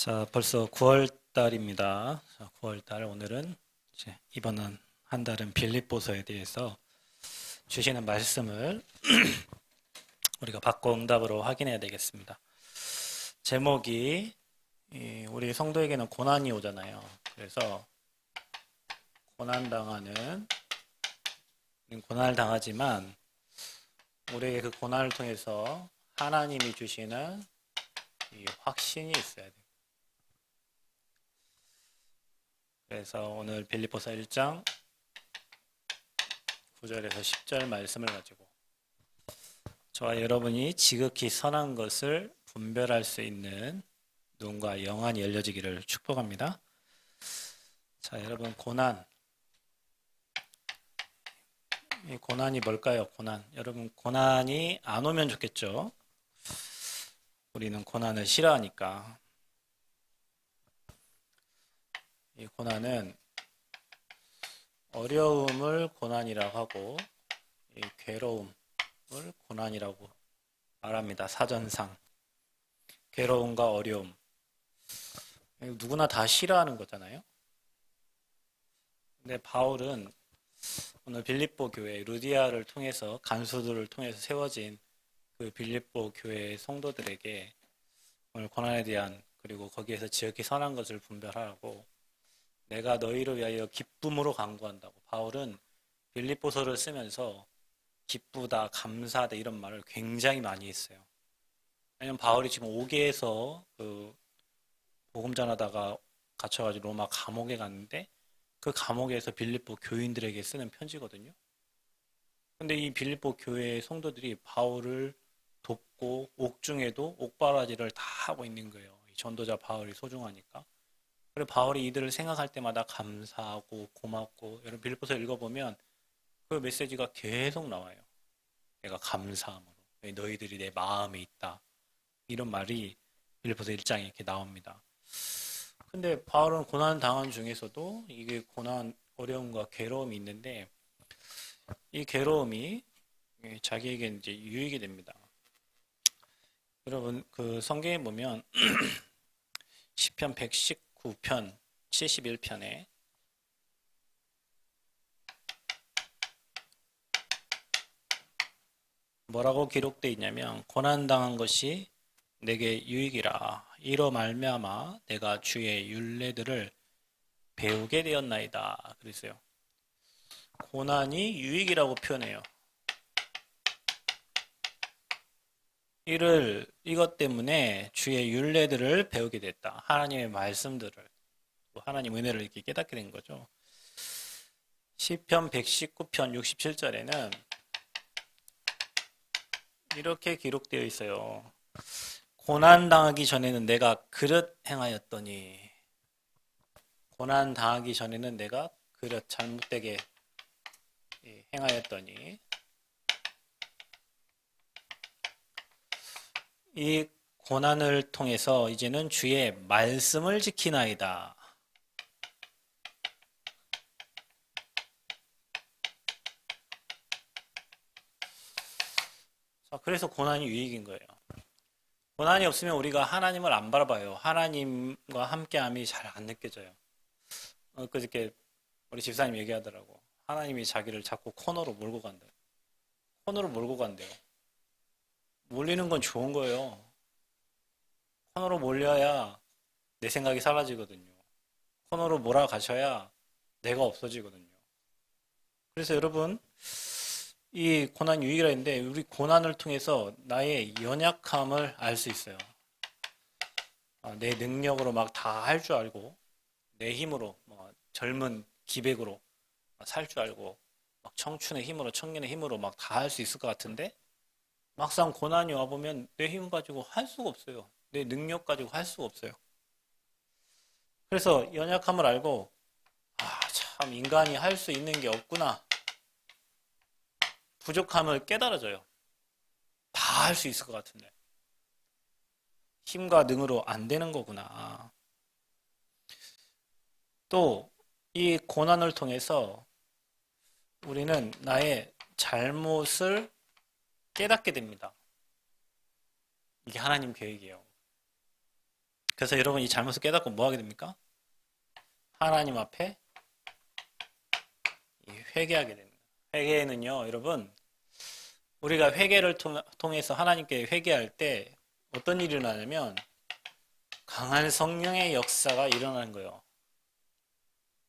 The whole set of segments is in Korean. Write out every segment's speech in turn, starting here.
자, 벌써 9월 달입니다. 9월 달 오늘은 이제 이번 한 달은 빌립보서에 대해서 주시는 말씀을 우리가 받고 응답으로 확인해야 되겠습니다. 제목이 우리 성도에게는 고난이 오잖아요. 그래서 고난을 당하지만 우리에게 그 고난을 통해서 하나님이 주시는 이 확신이 있어야 돼요. 그래서 오늘 빌립보서 1장 9절에서 10절 말씀을 가지고 저와 여러분이 지극히 선한 것을 분별할 수 있는 눈과 영안이 열려지기를 축복합니다. 자, 여러분, 이 고난이 뭘까요? 여러분, 고난이 안 오면 좋겠죠? 우리는 고난을 싫어하니까. 이 고난은 어려움을 고난이라고 하고 이 괴로움을 고난이라고 말합니다. 사전상. 괴로움과 어려움. 누구나 다 싫어하는 거잖아요. 근데 바울은 오늘 빌립보 교회 루디아를 통해서 간수들을 통해서 세워진 그 빌립보 교회의 성도들에게 오늘 고난에 대한 그리고 거기에서 지극히 선한 것을 분별하라고 내가 너희를 위하여 기쁨으로 간구한다고. 바울은 빌립보서를 쓰면서 기쁘다, 감사하다 이런 말을 굉장히 많이 했어요. 왜냐면 바울이 지금 5개에서 그 복음 전하다가 갇혀가지고 로마 감옥에 갔는데 그 감옥에서 빌립보 교인들에게 쓰는 편지거든요. 근데 이 빌립보 교회의 성도들이 바울을 돕고 옥중에도 옥바라지를 다 하고 있는 거예요. 이 전도자 바울이 소중하니까. 그리고 바울이 이들을 생각할 때마다 감사하고 고맙고, 여러분 빌립보서 읽어보면 그 메시지가 계속 나와요. 내가 감사함으로 너희들이 내 마음에 있다, 이런 말이 빌립보서 1장에 이렇게 나옵니다. 근데 바울은 고난 당한 중에서도 이게 고난, 어려움과 괴로움이 있는데 이 괴로움이 자기에게 이제 유익이 됩니다. 여러분 그 성경에 보면 시편 119편 71편에 뭐라고 기록되어 있냐면 고난당한 것이 내게 유익이라 이로 말미암아 내가 주의 율례들을 배우게 되었나이다 그랬어요. 고난이 유익이라고 표현해요. 이것 때문에 주의 율례들을 배우게 됐다. 하나님의 말씀들을, 하나님 은혜를 이렇게 깨닫게 된 거죠. 시편 119편 67절에는 이렇게 기록되어 있어요. 고난 당하기 전에는 내가 그릇 행하였더니, 고난 당하기 전에는 내가 그릇 잘못되게 행하였더니, 이 고난을 통해서 이제는 주의 말씀을 지키나이다. 그래서 고난이 유익인 거예요. 고난이 없으면 우리가 하나님을 안 바라봐요. 하나님과 함께함이 잘 안 느껴져요. 그저께 우리 집사님 얘기하더라고. 하나님이 자기를 자꾸 코너로 몰고 간대요. 코너로 몰고 간대요. 몰리는 건 좋은 거예요. 코너로 몰려야 내 생각이 사라지거든요. 코너로 몰아가셔야 내가 없어지거든요. 그래서 여러분, 이 고난 유익이라 했는데 우리 고난을 통해서 나의 연약함을 알 수 있어요. 내 능력으로 막 다 할 줄 알고 내 힘으로 젊은 기백으로 살 줄 알고 막 청춘의 힘으로 청년의 힘으로 막 다 할 수 있을 것 같은데 막상 고난이 와보면 내 힘 가지고 할 수가 없어요. 내 능력 가지고 할 수가 없어요. 그래서 연약함을 알고 참 인간이 할 수 있는 게 없구나. 부족함을 깨달아져요. 다 할 수 있을 것 같은데 힘과 능으로 안 되는 거구나. 또 이 고난을 통해서 우리는 나의 잘못을 깨닫게 됩니다. 이게 하나님 계획이에요. 그래서 여러분 이 잘못을 깨닫고 뭐 하게 됩니까? 하나님 앞에 회개하게 됩니다. 회개는요, 여러분, 우리가 회개를 통해서 하나님께 회개할 때 어떤 일이 일어나냐면 강한 성령의 역사가 일어나는 거예요.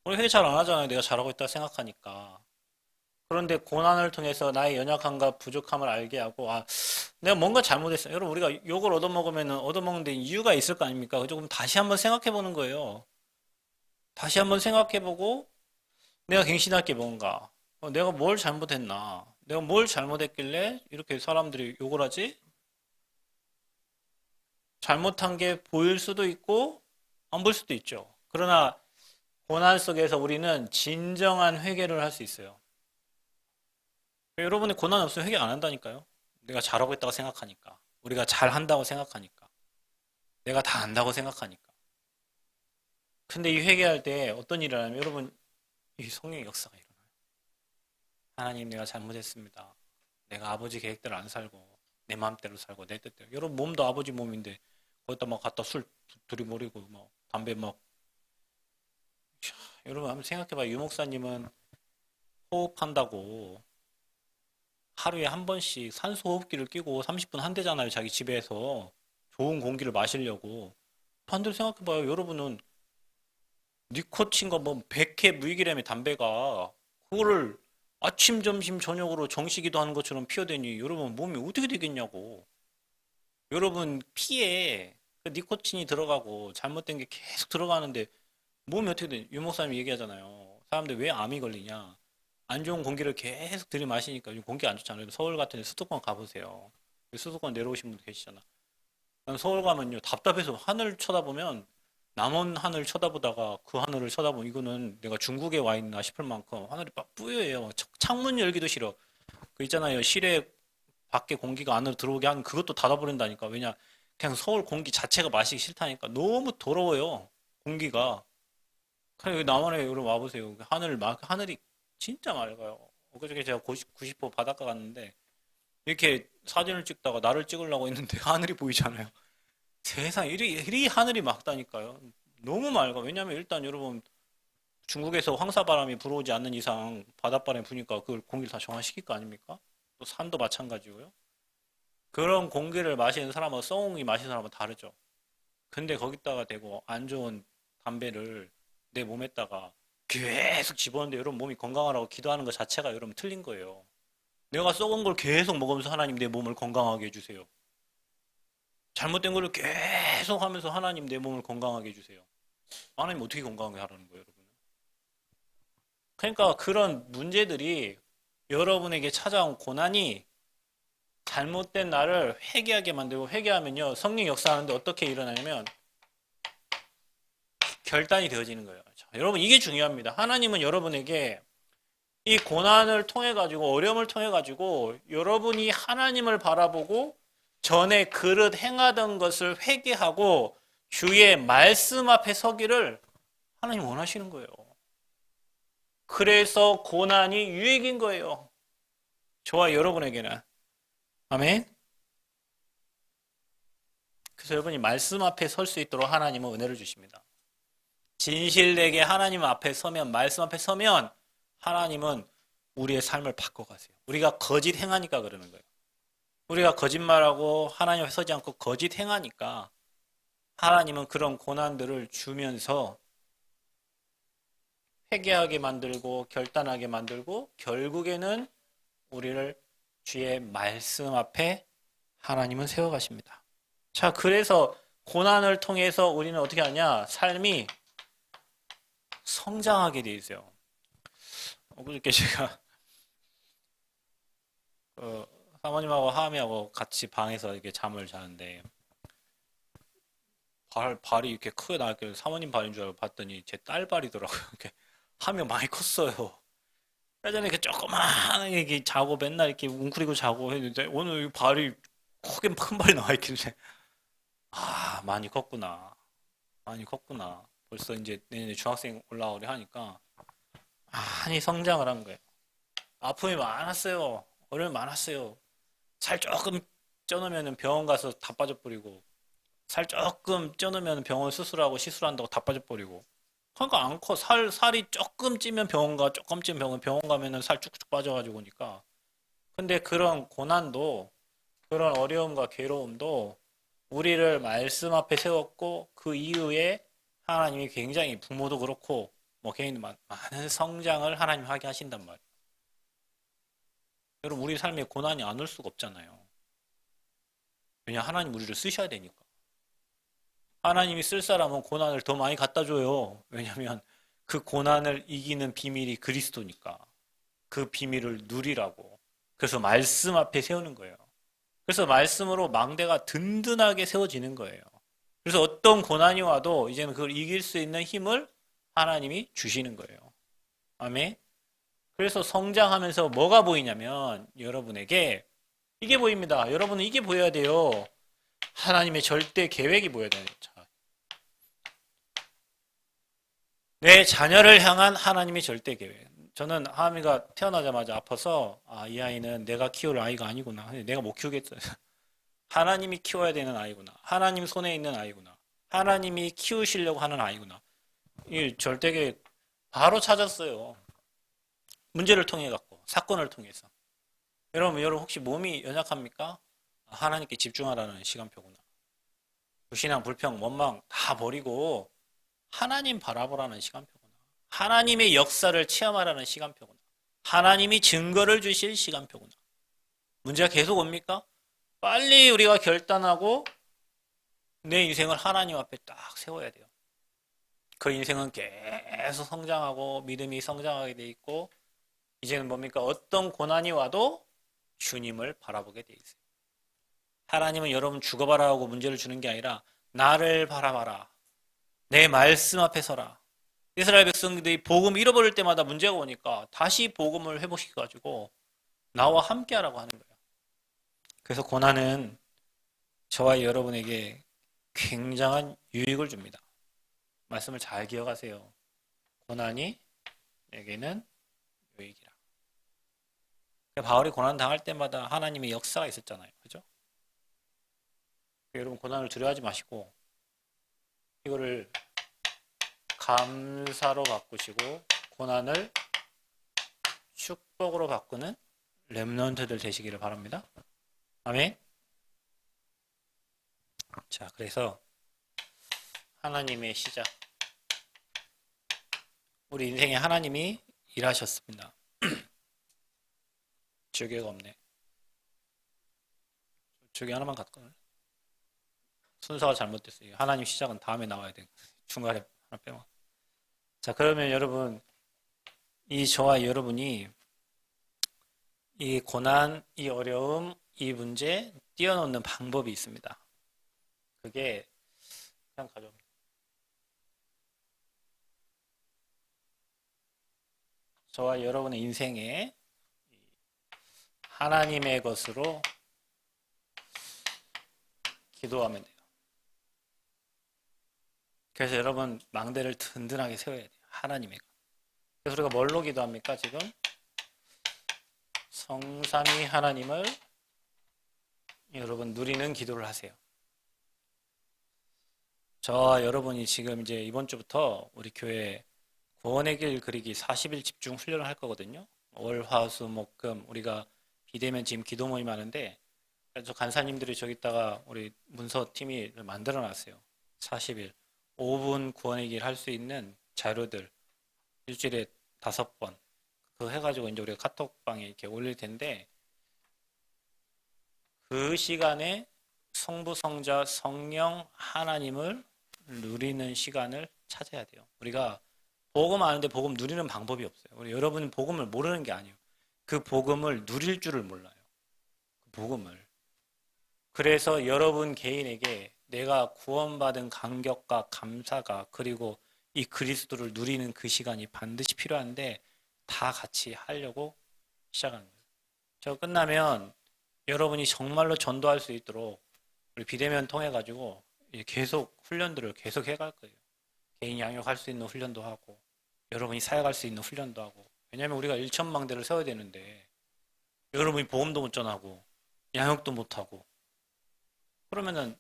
우리 회개 잘 안 하잖아요. 내가 잘하고 있다 생각하니까. 그런데 고난을 통해서 나의 연약함과 부족함을 알게 하고, 아, 내가 뭔가 잘못했어. 여러분, 우리가 욕을 얻어먹으면 얻어먹는 데 이유가 있을 거 아닙니까? 조금 다시 한번 생각해 보는 거예요. 다시 한번 생각해 보고, 내가 갱신할 게 뭔가? 내가 뭘 잘못했나? 내가 뭘 잘못했길래 이렇게 사람들이 욕을 하지? 잘못한 게 보일 수도 있고, 안 보일 수도 있죠. 그러나, 고난 속에서 우리는 진정한 회개를 할 수 있어요. 여러분이 고난 없으면 회개 안 한다니까요. 내가 잘하고 있다고 생각하니까. 우리가 잘한다고 생각하니까. 내가 다 안다고 생각하니까. 근데 이 회개할 때 어떤 일을 하냐면 여러분 이 성령의 역사가 일어나요. 하나님 내가 잘못했습니다. 내가 아버지 계획대로 안 살고 내 마음대로 살고 내 뜻대로. 여러분 몸도 아버지 몸인데 거기다 막 갖다 술 들이버리고 막 담배 막 여러분 한번 생각해봐. 유 목사님은 호흡한다고 하루에 한 번씩 산소 호흡기를 끼고 30분 한대잖아요. 자기 집에서 좋은 공기를 마시려고. 반대로 생각해봐요. 여러분은 니코틴과 뭐 100회 무기램의 담배가 그거를 아침, 점심, 저녁으로 정시기도 하는 것처럼 피워대니 여러분 몸이 어떻게 되겠냐고. 여러분 피에 그 니코틴이 들어가고 잘못된 게 계속 들어가는데 몸이 어떻게 되냐. 유 목사님이 얘기하잖아요. 사람들 왜 암이 걸리냐. 안 좋은 공기를 계속 들이마시니까 요즘 공기 안 좋잖아요. 서울 같은 데 수도권 가보세요. 수도권 내려오신 분도 계시잖아. 난 서울 가면요 답답해서 하늘 쳐다보면 남원 하늘 쳐다보다가 그 하늘을 쳐다보면 이거는 내가 중국에 와 있나 싶을 만큼 하늘이 막 뿌여요. 창문 열기도 싫어. 그 있잖아요. 실외 밖에 공기가 안으로 들어오게 하는 그것도 닫아버린다니까. 왜냐? 그냥 서울 공기 자체가 마시기 싫다니까. 너무 더러워요. 공기가. 그냥 여기 남원에 여러분 와보세요. 하늘이 진짜 맑아요. 그저께 제가 90호 바닷가 갔는데 이렇게 사진을 찍다가 나를 찍으려고 했는데 하늘이 보이잖아요. 세상 이리 하늘이 맑다니까요. 너무 맑아. 왜냐면 일단 여러분 중국에서 황사바람이 불어오지 않는 이상 바닷바람이 부니까 그걸 공기를 다 정화시킬 거 아닙니까? 또 산도 마찬가지고요. 그런 공기를 마시는 사람하고 썽이 마시는 사람은 다르죠. 근데 거기다가 대고 안 좋은 담배를 내 몸에다가 계속 집었는데 여러분 몸이 건강하라고 기도하는 것 자체가 여러분 틀린 거예요. 내가 썩은 걸 계속 먹으면서 하나님 내 몸을 건강하게 해주세요. 잘못된 거를 계속 하면서 하나님 내 몸을 건강하게 해주세요. 하나님 어떻게 건강하게 하라는 거예요, 여러분? 그러니까 그런 문제들이 여러분에게 찾아온 고난이 잘못된 나를 회개하게 만들고 회개하면요 성령 역사하는데 어떻게 일어나냐면 결단이 되어지는 거예요. 자, 여러분 이게 중요합니다. 하나님은 여러분에게 이 고난을 통해 가지고 어려움을 통해 가지고 여러분이 하나님을 바라보고 전에 그릇 행하던 것을 회개하고 주의 말씀 앞에 서기를 하나님 원하시는 거예요. 그래서 고난이 유익인 거예요. 저와 여러분에게는. 아멘. 그래서 여러분이 말씀 앞에 설 수 있도록 하나님은 은혜를 주십니다. 진실되게 하나님 앞에 서면 말씀 앞에 서면 하나님은 우리의 삶을 바꿔가세요. 우리가 거짓 행하니까 그러는 거예요. 우리가 거짓말하고 하나님 앞에 서지 않고 거짓 행하니까 하나님은 그런 고난들을 주면서 회개하게 만들고 결단하게 만들고 결국에는 우리를 주의 말씀 앞에 하나님은 세워가십니다. 자, 그래서 고난을 통해서 우리는 어떻게 하냐? 삶이 성장하게 돼 있어요. 그저께 제가 사모님하고 하미하고 같이 방에서 이렇게 잠을 자는데 발이 이렇게 크게 나왔길래 사모님 발인 줄 알고 봤더니 제 딸 발이더라고요. 이렇게 하면 많이 컸어요. 예전에 이렇게 조그마하게 이렇게 자고 맨날 이렇게 웅크리고 자고 했는데 오늘 발이 크게 큰 발이 나와 있길래 아 많이 컸구나. 많이 컸구나. 벌써 이제 내년에 중학생 올라오려 하니까 많이 성장을 한 거예요. 아픔이 많았어요. 어려움이 많았어요. 살 조금 쪄놓으면 병원 가서 다 빠져버리고 살 조금 쪄놓으면 병원 수술하고 시술한다고 다 빠져버리고. 그러니까 안 커. 살이 조금 찌면 병원 가, 조금 찌면 병원 가면은 살 쭉쭉 빠져가지고 오니까. 근데 그런 고난도, 그런 어려움과 괴로움도 우리를 말씀 앞에 세웠고, 그 이후에 하나님이 굉장히 부모도 그렇고, 뭐 개인 많은 성장을 하나님 하게 하신단 말이에요. 여러분, 우리 삶에 고난이 안 올 수가 없잖아요. 왜냐, 하나님 우리를 쓰셔야 되니까. 하나님이 쓸 사람은 고난을 더 많이 갖다 줘요. 왜냐하면 그 고난을 이기는 비밀이 그리스도니까. 그 비밀을 누리라고. 그래서 말씀 앞에 세우는 거예요. 그래서 말씀으로 망대가 든든하게 세워지는 거예요. 그래서 어떤 고난이 와도 이제는 그걸 이길 수 있는 힘을 하나님이 주시는 거예요. 아멘. 그래서 성장하면서 뭐가 보이냐면 여러분에게 이게 보입니다. 여러분은 이게 보여야 돼요. 하나님의 절대 계획이 보여야 돼요. 내 자녀를 향한 하나님의 절대 계획. 저는 하미가 태어나자마자 아파서 이 아이는 내가 키울 아이가 아니구나. 내가 못 키우겠어요. 하나님이 키워야 되는 아이구나. 하나님 손에 있는 아이구나. 하나님이 키우시려고 하는 아이구나. 이 절대 계획 바로 찾았어요. 문제를 통해 갖고 사건을 통해서. 여러분 혹시 몸이 연약합니까? 하나님께 집중하라는 시간표구나. 불신앙, 불평, 원망 다 버리고 하나님 바라보라는 시간표구나. 하나님의 역사를 체험하라는 시간표구나. 하나님이 증거를 주실 시간표구나. 문제가 계속 옵니까? 빨리 우리가 결단하고 내 인생을 하나님 앞에 딱 세워야 돼요. 그 인생은 계속 성장하고 믿음이 성장하게 돼 있고 이제는 뭡니까? 어떤 고난이 와도 주님을 바라보게 돼 있어요. 하나님은 여러분 죽어봐라 고 문제를 주는 게 아니라 나를 바라봐라. 내 말씀 앞에 서라. 이스라엘 백성들이 복음 잃어버릴 때마다 문제가 오니까 다시 복음을 회복시켜가지고 나와 함께 하라고 하는 거예요. 그래서 고난은 저와 여러분에게 굉장한 유익을 줍니다. 말씀을 잘 기억하세요. 고난이 내게는 유익이라. 바울이 고난 당할 때마다 하나님의 역사가 있었잖아요. 그죠? 여러분 고난을 두려워하지 마시고 이거를 감사로 바꾸시고 고난을 축복으로 바꾸는 렘넌트들 되시기를 바랍니다. 아멘. 자, 그래서 하나님의 시작. 우리 인생에 하나님이 일하셨습니다. 주교가 없네. 주교 하나만 갔거든요. 순서가 잘못됐어요. 하나님 시작은 다음에 나와야 돼. 중간에 하나 빼면. 자, 그러면 여러분, 저와 여러분이 이 고난, 이 어려움, 이 문제 뛰어넘는 방법이 있습니다. 그게 그냥 가져옵니다. 저와 여러분의 인생에 하나님의 것으로 기도하면 돼요. 그래서 여러분 망대를 든든하게 세워야 돼요. 하나님의 것. 그래서 우리가 뭘로 기도합니까? 지금 성삼위 하나님을 여러분 누리는 기도를 하세요. 저와 여러분이 지금 이제 이번 주부터 우리 교회 구원의 길 그리기 40일 집중 훈련을 할 거거든요. 월, 화, 수, 목, 금 우리가 비대면 지금 기도 모임 하는데 그래서 간사님들이 저기다가 우리 문서팀이 만들어 놨어요. 40일 5분 구원의 길 할 수 있는 자료들 일주일에 5번 그거 해가지고 이제 우리가 카톡방에 이렇게 올릴 텐데 그 시간에 성부, 성자, 성령 하나님을 누리는 시간을 찾아야 돼요. 우리가 복음 아는데 복음 누리는 방법이 없어요. 우리 여러분 복음을 모르는 게 아니에요. 그 복음을 누릴 줄을 몰라요. 그 복음을. 그래서 여러분 개인에게 내가 구원받은 감격과 감사가 그리고 이 그리스도를 누리는 그 시간이 반드시 필요한데 다 같이 하려고 시작하는 거예요. 저 끝나면 여러분이 정말로 전도할 수 있도록 우리 비대면 통해 가지고 계속 훈련들을 계속 해갈 거예요. 개인 양육할 수 있는 훈련도 하고 여러분이 사역할 수 있는 훈련도 하고 왜냐하면 우리가 1천망대를 세워야 되는데 여러분이 보험도 못 전하고 양육도 못 하고 그러면은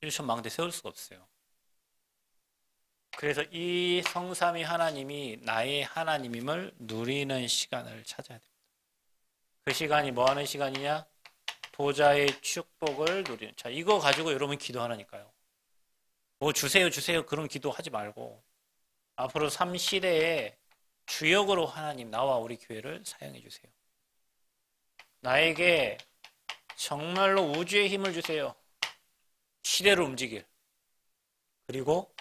일천망대 세울 수가 없어요. 그래서 이 성삼위 하나님이 나의 하나님임을 누리는 시간을 찾아야 됩니다. 그 시간이 뭐 하는 시간이냐? 보좌의 축복을 누리는. 자, 이거 가지고 여러분 기도하라니까요. 뭐 주세요, 주세요. 그런 기도 하지 말고 앞으로 3시대에 주역으로 하나님 나와 우리 교회를 사용해 주세요. 나에게 정말로 우주의 힘을 주세요. 시대를 움직일. 그리고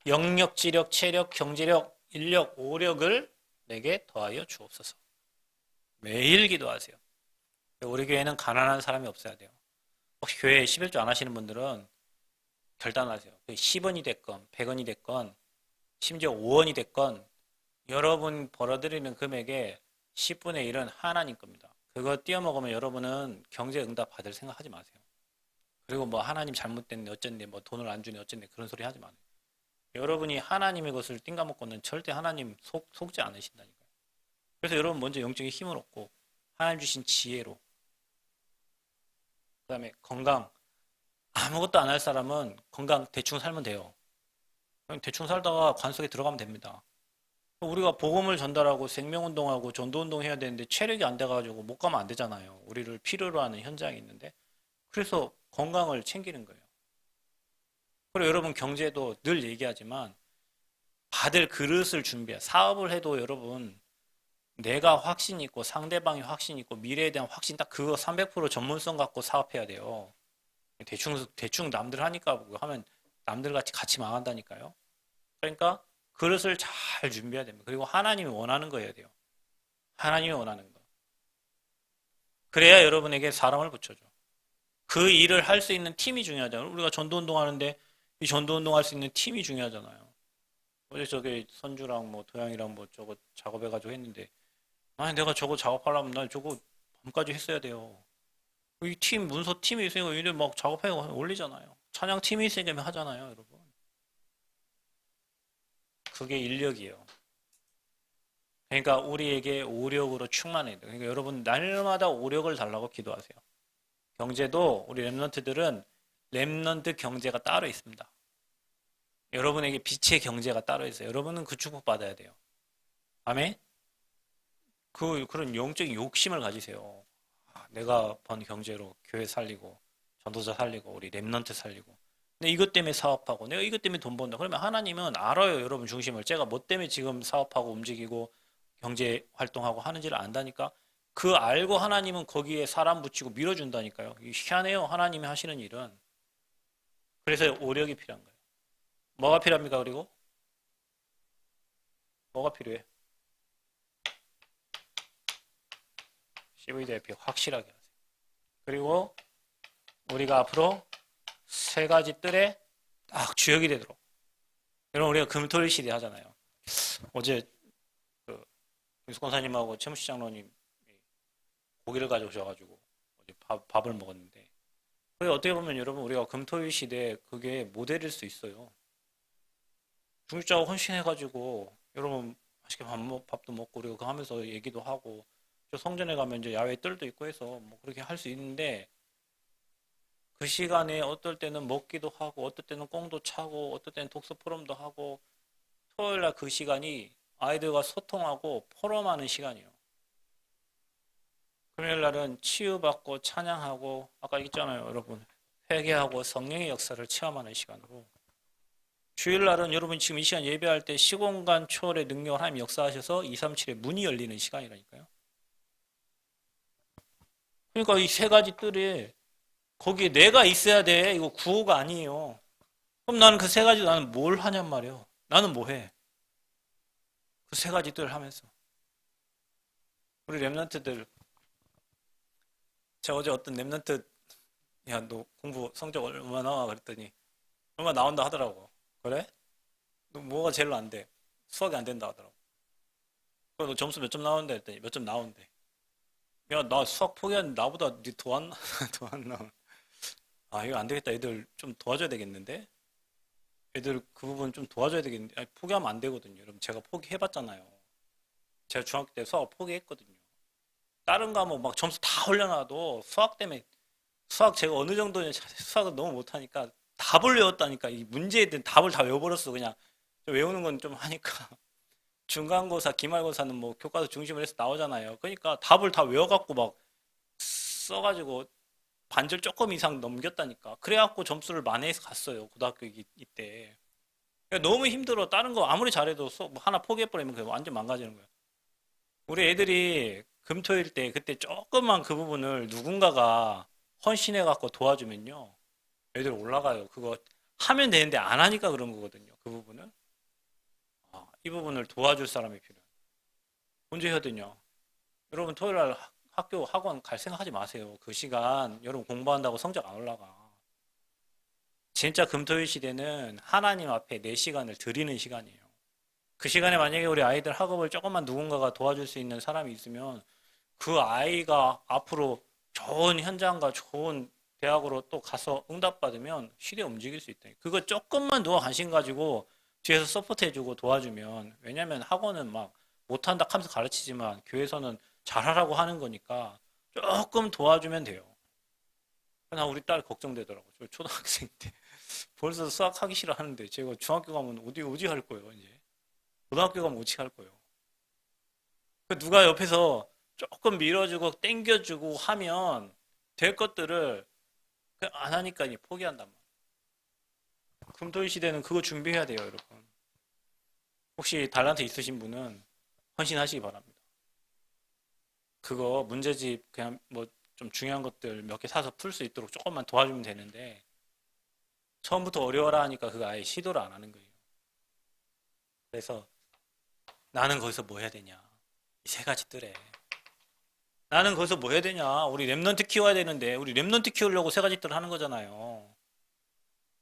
영력, 지력, 체력, 경제력, 인력, 오력을 내게 더하여 주옵소서. 매일 기도하세요. 우리 교회는 가난한 사람이 없어야 돼요. 혹시 교회에 11조 안 하시는 분들은 결단하세요. 10원이 됐건 100원이 됐건 심지어 5원이 됐건 여러분 벌어들이는 금액의 10분의 1은 하나님 겁니다. 그거 띄어먹으면 여러분은 경제 응답 받을 생각하지 마세요. 그리고 뭐 하나님 잘못됐네 어쨌네 뭐 돈을 안 주네 어쨌네 그런 소리 하지 마세요. 여러분이 하나님의 것을 띵가먹고는 절대 하나님 속지 않으신다니까요. 그래서 여러분 먼저 영적인 힘을 얻고 하나님 주신 지혜로 그 다음에 건강 아무것도 안 할 사람은 건강 대충 살면 돼요. 대충 살다가 관 속에 들어가면 됩니다. 우리가 복음을 전달하고 생명운동하고 전도운동 해야 되는데 체력이 안 돼가지고 못 가면 안 되잖아요. 우리를 필요로 하는 현장이 있는데 그래서 건강을 챙기는 거예요. 그리고 여러분 경제도 늘 얘기하지만 받을 그릇을 준비해. 사업을 해도 여러분 내가 확신 있고 상대방이 확신 있고 미래에 대한 확신 딱 그거 300% 전문성 갖고 사업해야 돼요. 대충 남들 하니까 하면 남들 같이 망한다니까요. 그러니까 그릇을 잘 준비해야 됩니다. 그리고 하나님이 원하는 거 해야 돼요. 하나님이 원하는 거. 그래야 여러분에게 사람을 붙여줘. 그 일을 할 수 있는 팀이 중요하잖아요. 우리가 전도운동 하는데 이 전도운동 할 수 있는 팀이 중요하잖아요. 어제 저기 선주랑 뭐 도양이랑 뭐 저거 작업해가지고 했는데 아니 내가 저거 작업하려면 나 저거 밤까지 했어야 돼요. 이 팀 문서 팀이 있으니까 이들 막 작업해 올리잖아요. 찬양 팀이 있으면 하잖아요, 여러분. 그게 인력이에요. 그러니까 우리에게 오력으로 충만해야 돼요. 그러니까 여러분 날마다 오력을 달라고 기도하세요. 경제도 우리 랩런트들은 랩런트 경제가 따로 있습니다. 여러분에게 빛의 경제가 따로 있어요. 여러분은 그 축복 받아야 돼요. 아멘? 그런 영적인 욕심을 가지세요. 내가 번 경제로 교회 살리고 전도자 살리고 우리 랩런트 살리고 근데 이것 때문에 사업하고 내가 이것 때문에 돈 번다. 그러면 하나님은 알아요. 여러분 중심을. 제가 뭐 때문에 지금 사업하고 움직이고 경제 활동하고 하는지를 안다니까. 그 알고 하나님은 거기에 사람 붙이고 밀어준다니까요. 희한해요. 하나님이 하시는 일은. 그래서 오력이 필요한 거예요. 뭐가 필요합니까? 그리고 뭐가 필요해? CVDIP 확실하게 하세요. 그리고 우리가 앞으로 세 가지 뜰에 딱 주역이 되도록. 여러분 우리가 금토일 시대 하잖아요. 어제 그 윤수권사님하고 최무시 장로님 고기를 가져오셔가지고 어제 밥을 먹었는데 그게 어떻게 보면 여러분 우리가 금토일 시대에 그게 모델일 수 있어요. 중직자가 헌신해가지고 여러분 맛있게 밥도 먹고 우리가 그거 하면서 얘기도 하고 저 성전에 가면 이제 야외 뜰도 있고 해서 뭐 그렇게 할 수 있는데 그 시간에 어떨 때는 먹기도 하고 어떨 때는 꽁도 차고 어떨 때는 독서 포럼도 하고 토요일 날 그 시간이 아이들과 소통하고 포럼하는 시간이에요. 금요일 날은 치유받고 찬양하고 아까 있잖아요 여러분 회개하고 성령의 역사를 체험하는 시간으로 주일 날은 여러분 지금 이 시간 예배할 때 시공간 초월의 능력을 하나님 역사하셔서 237의 문이 열리는 시간이라니까요. 그러니까 이 세 가지 뜰에 거기에 내가 있어야 돼. 이거 구호가 아니에요. 그럼 나는 그 세 가지 나는 뭘 하냔 말이에요. 나는 뭐 해? 그 세 가지 뜰 하면서 우리 랩런트들 제가 어제 어떤 랩런트 야 너 공부 성적 얼마 나와 그랬더니 얼마 나온다 하더라고. 그래? 너 뭐가 제일 안 돼? 수학이 안 된다 하더라고. 그래 너 점수 몇 점 나오는데 했더니 몇 점 나온대. 야 나 수학 포기한 나보다 니더안 더안 나온. 아 이거 안 되겠다. 애들 좀 도와줘야 되겠는데? 애들 그 부분 좀 도와줘야 되겠는데? 아니, 포기하면 안 되거든요. 여러분 제가 포기해봤잖아요. 제가 중학교 때 수학 포기했거든요. 다른 과목 막 점수 다 올려놔도 수학 때문에 수학 제가 어느 정도냐 수학을 너무 못하니까 답을 외웠다니까. 이 문제에 대한 답을 다 외워버렸어. 그냥 외우는 건 좀 하니까. 중간고사, 기말고사는 뭐 교과서 중심으로 해서 나오잖아요. 그러니까 답을 다 외워갖고 막 써가지고 반절 조금 이상 넘겼다니까. 그래갖고 점수를 만회해서 갔어요. 고등학교 이때. 그러니까 너무 힘들어. 다른 거 아무리 잘해도 뭐 하나 포기해버리면 그게 완전 망가지는 거야. 우리 애들이 금토일 때 그때 조금만 그 부분을 누군가가 헌신해갖고 도와주면요. 애들 올라가요. 그거 하면 되는데 안 하니까 그런 거거든요. 그 부분은. 이 부분을 도와줄 사람이 필요해요. 언제 해야 되냐? 여러분 토요일 날 학교 학원 갈 생각하지 마세요. 그 시간 여러분 공부한다고 성적 안 올라가. 진짜 금토일 시대는 하나님 앞에 내 시간을 드리는 시간이에요. 그 시간에 만약에 우리 아이들 학업을 조금만 누군가가 도와줄 수 있는 사람이 있으면 그 아이가 앞으로 좋은 현장과 좋은 대학으로 또 가서 응답받으면 시대 움직일 수 있다. 그거 조금만 누가 관심 가지고 뒤에서 서포트해주고 도와주면, 왜냐면 학원은 막 못한다 하면서 가르치지만 교회에서는 잘하라고 하는 거니까 조금 도와주면 돼요. 나 우리 딸 걱정되더라고. 저 초등학생 때 벌써 수학 하기 싫어하는데 제가 중학교 가면 어디 할 거예요 이제. 고등학교 가면 어떻게 할 거예요. 그 누가 옆에서 조금 밀어주고 땡겨주고 하면 될 것들을 그냥 안 하니까 이제 포기한단 말이에요. 금토일 시대는 그거 준비해야 돼요, 여러분. 혹시 달란트 있으신 분은 헌신하시기 바랍니다. 그거 문제집 그냥 뭐 좀 중요한 것들 몇 개 사서 풀 수 있도록 조금만 도와주면 되는데 처음부터 어려워라 하니까 그거 아예 시도를 안 하는 거예요. 그래서 나는 거기서 뭐 해야 되냐? 이 세 가지 뜨래. 나는 거기서 뭐 해야 되냐? 우리 랩넌트 키워야 되는데 우리 랩넌트 키우려고 세 가지 뜰 하는 거잖아요.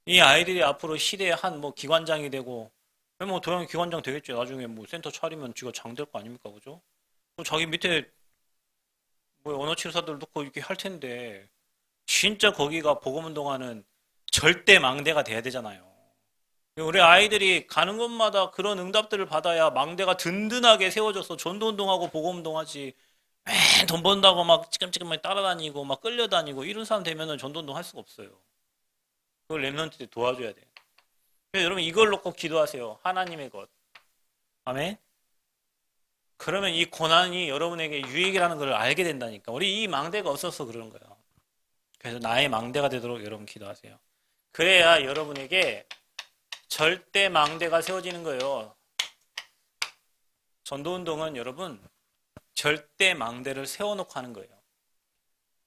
이 아이들이 앞으로 시대의 한 뭐 기관장이 되고 뭐 도형 기관장 되겠죠. 나중에 뭐 센터 차리면 지가 장 될 거 아닙니까, 그죠? 뭐 자기 밑에 뭐 언어 치료사들 놓고 이렇게 할 텐데 진짜 거기가 복음운동하는 절대 망대가 돼야 되잖아요. 우리 아이들이 가는 곳마다 그런 응답들을 받아야 망대가 든든하게 세워져서 전도운동하고 복음운동하지. 맨 돈 번다고 막 찌끔찌끔 따라다니고 막 끌려다니고 이런 사람 되면은 전도운동 할 수가 없어요. 그걸 랩런트들 도와줘야 돼요. 그래서 여러분 이걸 놓고 기도하세요. 하나님의 것. 아멘. 그러면 이 고난이 여러분에게 유익이라는 걸 알게 된다니까. 우리 이 망대가 없어서 그러는 거예요. 그래서 나의 망대가 되도록 여러분 기도하세요. 그래야 여러분에게 절대 망대가 세워지는 거예요. 전도운동은 여러분 절대 망대를 세워놓고 하는 거예요.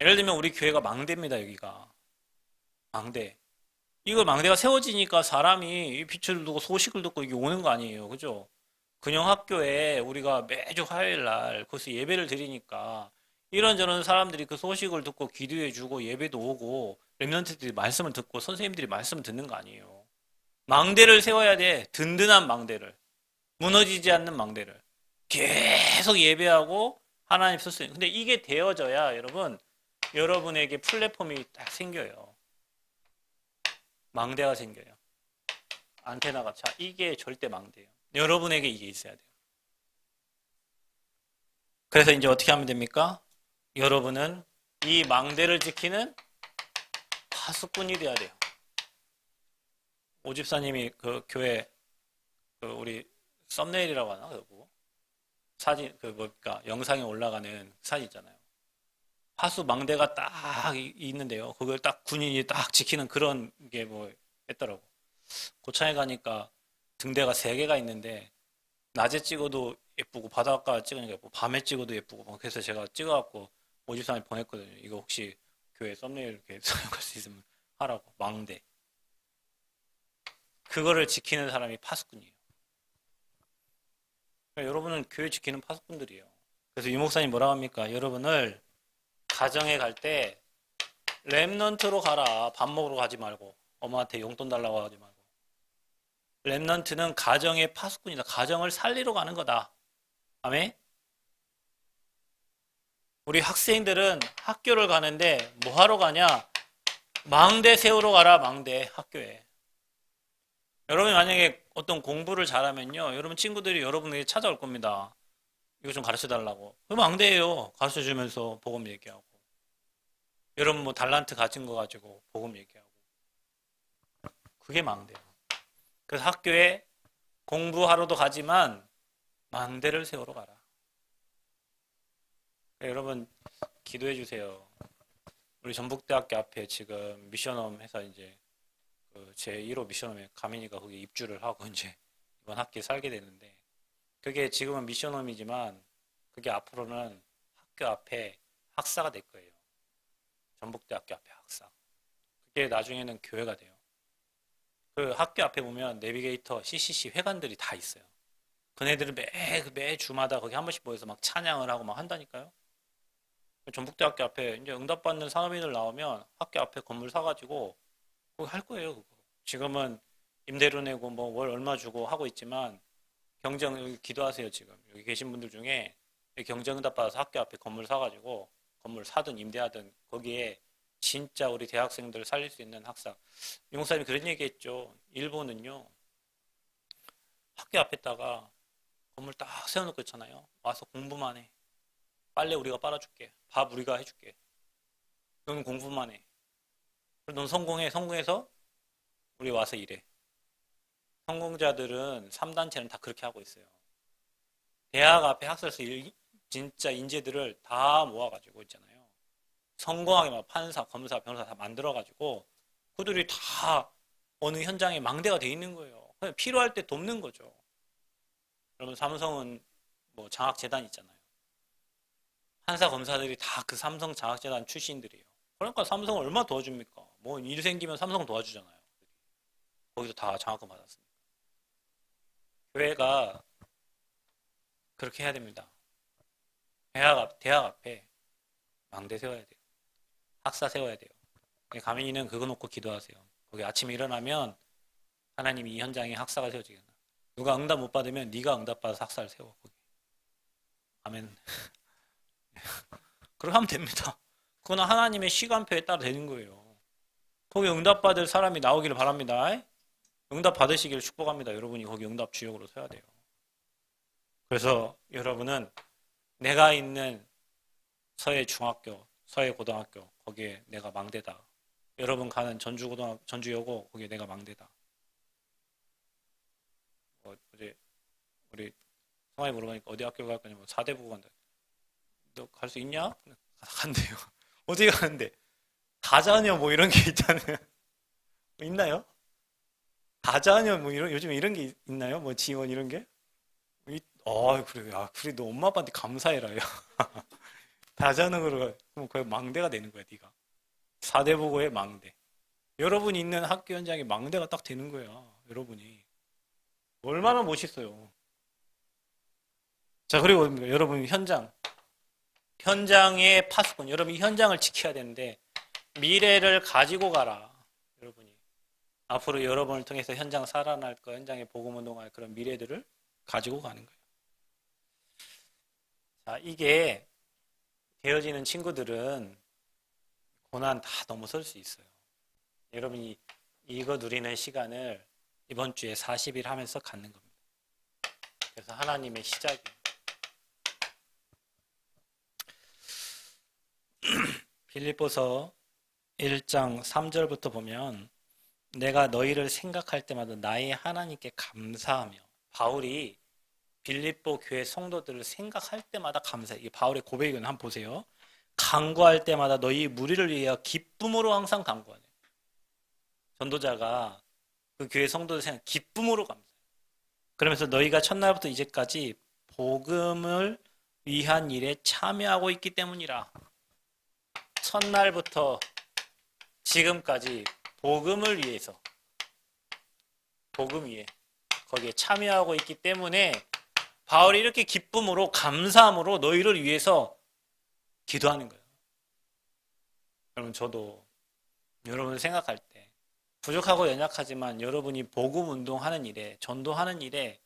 예를 들면 우리 교회가 망대입니다. 여기가 망대. 이거 망대가 세워지니까 사람이 빛을 두고 소식을 듣고 이게 오는 거 아니에요. 그죠? 근영학교에 우리가 매주 화요일 날 거기서 예배를 드리니까 이런저런 사람들이 그 소식을 듣고 기도해주고 예배도 오고 렘넌트들이 말씀을 듣고 선생님들이 말씀을 듣는 거 아니에요. 망대를 세워야 돼. 든든한 망대를. 무너지지 않는 망대를. 계속 예배하고 하나님 썼어요. 근데 이게 되어져야 여러분 여러분에게 플랫폼이 딱 생겨요. 망대가 생겨요. 안테나가. 자, 이게 절대 망대예요. 여러분에게 이게 있어야 돼요. 그래서 이제 어떻게 하면 됩니까? 여러분은 이 망대를 지키는 파수꾼이 돼야 돼요. 오 집사님이 그 교회 그 우리 썸네일이라고 하나 그거 사진 그 뭡니까 영상에 올라가는 사진 있잖아요. 파수 망대가 딱 있는데요. 그걸 딱 군인이 딱 지키는 그런 게 뭐 했더라고. 고창에 가니까 등대가 3개가 있는데 낮에 찍어도 예쁘고 바닷가 찍으니까 예쁘고 밤에 찍어도 예쁘고 그래서 제가 찍어갖고 오집사님 보냈거든요. 이거 혹시 교회 썸네일 이렇게 사용할 수 있으면 하라고. 망대. 그거를 지키는 사람이 파수꾼이에요. 그러니까 여러분은 교회 지키는 파수꾼들이에요. 그래서 유 목사님 뭐라고 합니까? 여러분을 가정에 갈 때 랩넌트로 가라. 밥 먹으러 가지 말고 엄마한테 용돈 달라고 하지 말고. 랩넌트는 가정의 파수꾼이다. 가정을 살리러 가는 거다. 아멘? 우리 학생들은 학교를 가는데 뭐 하러 가냐? 망대 세우러 가라. 망대 학교에. 여러분이 만약에 어떤 공부를 잘하면요. 여러분 친구들이 여러분에게 찾아올 겁니다. 이거 좀 가르쳐 달라고. 그럼 망대예요. 가르쳐 주면서 복음 얘기하고. 여러분 뭐 달란트 가진 거 가지고 복음 얘기하고. 그게 망대예요. 그래서 학교에 공부하러도 가지만 망대를 세우러 가라. 여러분 기도해 주세요. 우리 전북대학교 앞에 지금 미션홈 해서 이제 그 제1호 미션홈에 가민이가 거기 입주를 하고 이제 이번 학기에 살게 되는데, 그게 지금은 미션홈이지만 그게 앞으로는 학교 앞에 학사가 될 거예요. 전북대학교 앞에 학사. 그게 나중에는 교회가 돼요. 그 학교 앞에 보면 내비게이터, CCC 회관들이 다 있어요. 그네들은 매 주마다 거기 한 번씩 모여서 막 찬양을 하고 막 한다니까요. 전북대학교 앞에 이제 응답받는 산업인들 나오면 학교 앞에 건물 사가지고 거기 할 거예요, 그거. 지금은 임대료 내고 뭐 월 얼마 주고 하고 있지만 경정, 여기 기도하세요, 지금. 여기 계신 분들 중에 경정 응답 받아서 학교 앞에 건물 사가지고 건물 사든 임대하든 거기에 진짜 우리 대학생들 살릴 수 있는 학사. 용사님이 그런 얘기 했죠. 일본은요, 학교 앞에다가 건물 딱 세워놓고 있잖아요. 와서 공부만 해. 빨래 우리가 빨아줄게. 밥 우리가 해줄게. 넌 공부만 해. 그리고 넌 성공해. 성공해서 우리 와서 일해. 성공자들은 3단체는 다 그렇게 하고 있어요. 대학 앞에 학설에서 진짜 인재들을 다 모아가지고 있잖아요. 성공하게 막 판사, 검사, 변호사 다 만들어가지고 그들이 다 어느 현장에 망대가 돼 있는 거예요. 그냥 필요할 때 돕는 거죠. 여러분 삼성은 뭐 장학재단 있잖아요. 판사, 검사들이 다 그 삼성 장학재단 출신들이에요. 그러니까 삼성을 얼마 도와줍니까? 뭐 일 생기면 삼성 도와주잖아요. 거기서 다 장학금 받았습니다. 교회가 그렇게 해야 됩니다. 대학 앞에 망대 세워야 돼요. 학사 세워야 돼요. 가민이는 그거 놓고 기도하세요. 거기 아침에 일어나면 하나님이 이 현장에 학사가 세워지겠나. 누가 응답 못 받으면 네가 응답 받아서 학사를 세워. 거기. 아멘. 그렇게 하면 됩니다. 그건 하나님의 시간표에 따라 되는 거예요. 거기 응답 받을 사람이 나오기를 바랍니다. 응답 받으시기를 축복합니다. 여러분이 거기 응답 주역으로 서야 돼요. 그래서 여러분은 내가 있는 서해 중학교, 서해 고등학교 거기에 내가 망대다. 여러분 가는 전주여고 거기에 내가 망대다. 어제 우리 성화이 물어보니까 어디 학교 갈 거냐면 사대부고 간다. 너 갈 수 있냐? 간대요. 어디 가는데? 가자녀 뭐 이런 게 있잖아요. 뭐 있나요? 가자녀 뭐 이런 요즘 이런 게 있나요? 뭐 지원 이런 게? 그래. 야, 그래 너 엄마 아빠한테 감사해라. 야. 다자능으로 그럼 거의 망대가 되는 거야, 네가. 사대보고의 망대. 여러분이 있는 학교 현장에 망대가 딱 되는 거야, 여러분이. 얼마나 멋있어요. 자, 그리고 여러분 현장의 파수꾼. 여러분 이 현장을 지켜야 되는데 미래를 가지고 가라. 여러분이 앞으로 여러분을 통해서 현장 살아날 거, 현장에 복음 운동할 그런 미래들을 가지고 가는 거예요. 자, 이게 되어지는 친구들은 고난 다 넘어설 수 있어요. 여러분이 이거 누리는 시간을 이번 주에 40일 하면서 갖는 겁니다. 그래서 하나님의 시작이에요. 빌립보서 1장 3절부터 보면 내가 너희를 생각할 때마다 나의 하나님께 감사하며, 바울이 빌립보 교회 성도들을 생각할 때마다 감사해. 이 바울의 고백은 한번 보세요. 간구할 때마다 너희 무리를 위하여 기쁨으로 항상 간구하네. 전도자가 그 교회 성도들 생각 기쁨으로 감사해. 그러면서 너희가 첫날부터 이제까지 복음을 위한 일에 참여하고 있기 때문이라. 첫날부터 지금까지 복음을 위해서, 복음 위에 거기에 참여하고 있기 때문에 바울이 이렇게 기쁨으로 감사함으로 너희를 위해서 기도하는 거예요. 여러분 저도 여러분을 생각할 때 부족하고 연약하지만 여러분이 복음 운동하는 일에, 전도하는 일에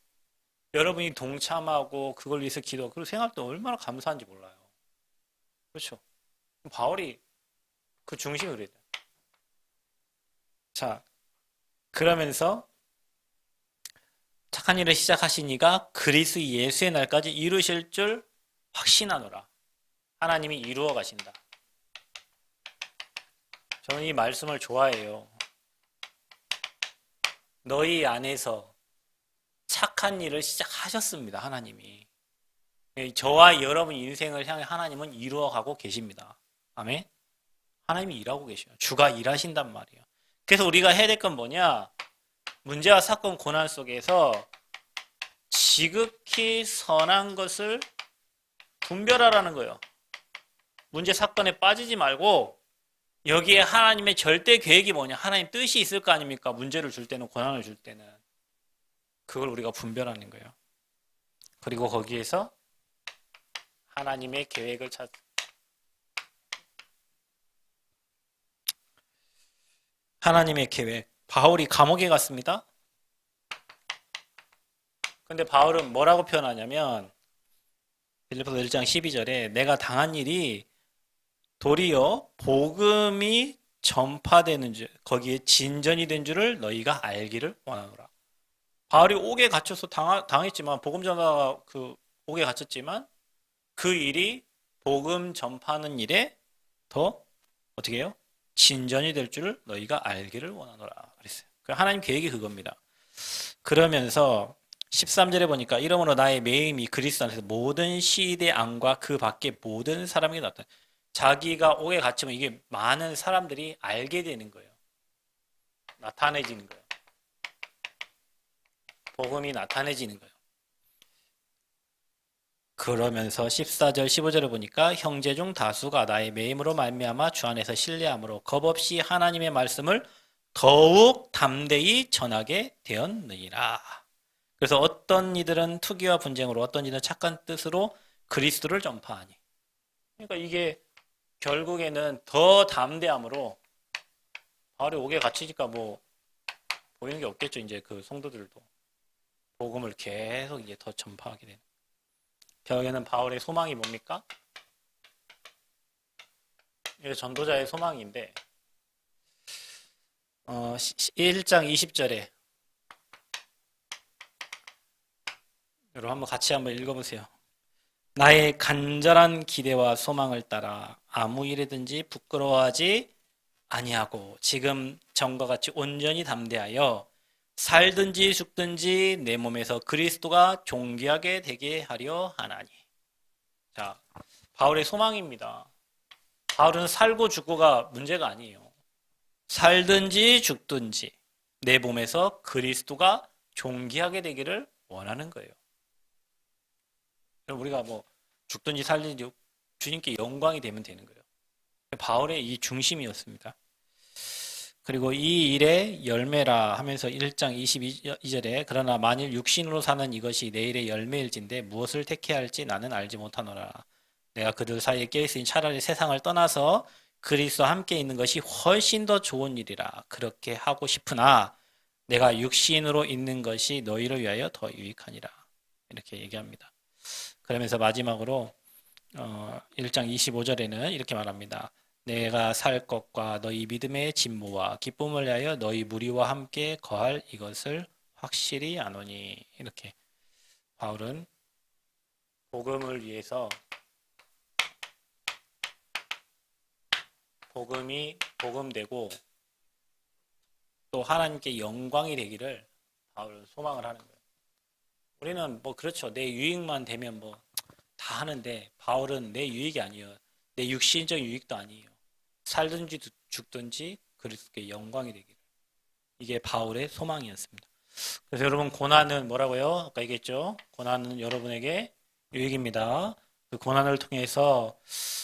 여러분이 동참하고 그걸 위해서 기도, 그리고 생각할 때 얼마나 감사한지 몰라요. 그렇죠? 바울이 그 중심이 그래요. 자, 그러면서 착한 일을 시작하신 이가 그리스도 예수의 날까지 이루실 줄 확신하노라. 하나님이 이루어 가신다. 저는 이 말씀을 좋아해요. 너희 안에서 착한 일을 시작하셨습니다. 하나님이. 저와 여러분 인생을 향해 하나님은 이루어가고 계십니다. 아멘. 하나님이 일하고 계셔요. 주가 일하신단 말이에요. 그래서 우리가 해야 될 건 뭐냐? 문제와 사건 고난 속에서 지극히 선한 것을 분별하라는 거예요. 문제 사건에 빠지지 말고 여기에 하나님의 절대 계획이 뭐냐? 하나님 뜻이 있을 거 아닙니까? 문제를 줄 때는, 고난을 줄 때는. 그걸 우리가 분별하는 거예요. 그리고 거기에서 하나님의 계획을 하나님의 계획. 바울이 감옥에 갔습니다. 근데 바울은 뭐라고 표현하냐면 빌립보서 1장 12절에 내가 당한 일이 도리어 복음이 전파되는 줄, 거기에 진전이 된 줄을 너희가 알기를 원하노라. 바울이 옥에 갇혀서 당했지만, 복음 전파가 옥에 갇혔지만 그 일이 복음 전파하는 일에 더 어떻게 해요? 진전이 될 줄을 너희가 알기를 원하노라 그랬어요. 하나님 계획이 그겁니다. 그러면서 13절에 보니까 이러므로 나의 매임이 그리스도 안에서 모든 시대 안과 그 밖의 모든 사람에게 나타나. 자기가 옥에 갇히면 이게 많은 사람들이 알게 되는 거예요. 나타내지는 거예요. 복음이 나타내지는 거예요. 그러면서 14절 15절을 보니까 형제 중 다수가 나의 매임으로 말미암아 주 안에서 신뢰함으로 겁없이 하나님의 말씀을 더욱 담대히 전하게 되었느니라. 그래서 어떤 이들은 투기와 분쟁으로, 어떤 이들은 착한 뜻으로 그리스도를 전파하니. 그러니까 이게 결국에는 더 담대함으로, 바울이 옥에 갇히니까 뭐 보이는 게 없겠죠. 이제 그 성도들도 복음을 계속 이제 더 전파하게 되는. 결국에는 바울의 소망이 뭡니까? 이게 전도자의 소망인데 1장 20절에 여러분 한번 같이 한번 읽어보세요. 나의 간절한 기대와 소망을 따라 아무 일이든지 부끄러워하지 아니하고 지금 전과 같이 온전히 담대하여 살든지 죽든지 내 몸에서 그리스도가 존귀하게 되게 하려 하나니. 자, 바울의 소망입니다. 바울은 살고 죽고가 문제가 아니에요. 살든지 죽든지 내 몸에서 그리스도가 존귀하게 되기를 원하는 거예요. 우리가 뭐 죽든지 살든지 주님께 영광이 되면 되는 거예요. 바울의 이 중심이었습니다. 그리고 이 일의 열매라 하면서 1장 22절에 그러나 만일 육신으로 사는 이것이 내일의 열매일진데 무엇을 택해야 할지 나는 알지 못하노라. 내가 그들 사이에 껴있으니 차라리 세상을 떠나서 그리스도와 함께 있는 것이 훨씬 더 좋은 일이라. 그렇게 하고 싶으나 내가 육신으로 있는 것이 너희를 위하여 더 유익하니라. 이렇게 얘기합니다. 그러면서 마지막으로 1장 25절에는 이렇게 말합니다. 내가 살 것과 너희 믿음의 진모와 기쁨을 위하여 너희 무리와 함께 거할 이것을 확실히 아노니. 이렇게 바울은 복음을 위해서 복음이 복음되고 또 하나님께 영광이 되기를 바울은 소망을 하는 거예요. 우리는 뭐 그렇죠. 내 유익만 되면 뭐 다 하는데 바울은 내 유익이 아니에요. 내 육신적 유익도 아니에요. 살든지 죽든지 그리스도께 영광이 되기를. 이게 바울의 소망이었습니다. 그래서 여러분 고난은 뭐라고요? 아까 얘기했죠. 고난은 여러분에게 유익입니다. 그 고난을 통해서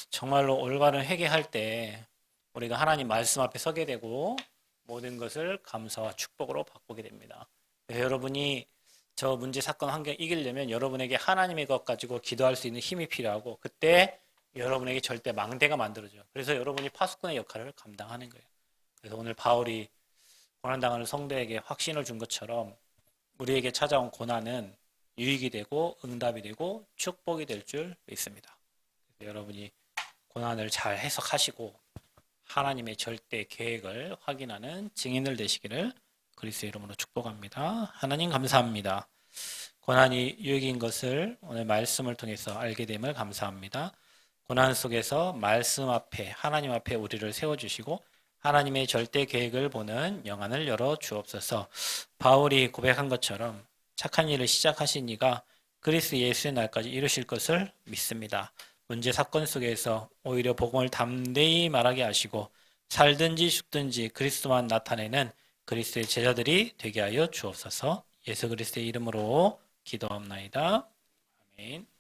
정말로 올바른 회개할 때 우리가 하나님 말씀 앞에 서게 되고 모든 것을 감사와 축복으로 바꾸게 됩니다. 그래서 여러분이 저 문제 사건 환경 이기려면 여러분에게 하나님의 것 가지고 기도할 수 있는 힘이 필요하고 그때 여러분에게 절대 망대가 만들어져요. 그래서 여러분이 파수꾼의 역할을 감당하는 거예요. 그래서 오늘 바울이 고난당하는 성도에게 확신을 준 것처럼 우리에게 찾아온 고난은 유익이 되고 응답이 되고 축복이 될 줄 믿습니다. 여러분이 고난을 잘 해석하시고 하나님의 절대 계획을 확인하는 증인들 되시기를 그리스도의 이름으로 축복합니다. 하나님 감사합니다. 고난이 유익인 것을 오늘 말씀을 통해서 알게 됨을 감사합니다. 고난 속에서 말씀 앞에 하나님 앞에 우리를 세워주시고 하나님의 절대 계획을 보는 영안을 열어 주옵소서. 바울이 고백한 것처럼 착한 일을 시작하신 이가 그리스도 예수의 날까지 이루실 것을 믿습니다. 문제 사건 속에서 오히려 복음을 담대히 말하게 하시고 살든지 죽든지 그리스도만 나타내는 그리스도의 제자들이 되게 하여 주옵소서. 예수 그리스도의 이름으로 기도합나이다. 아멘.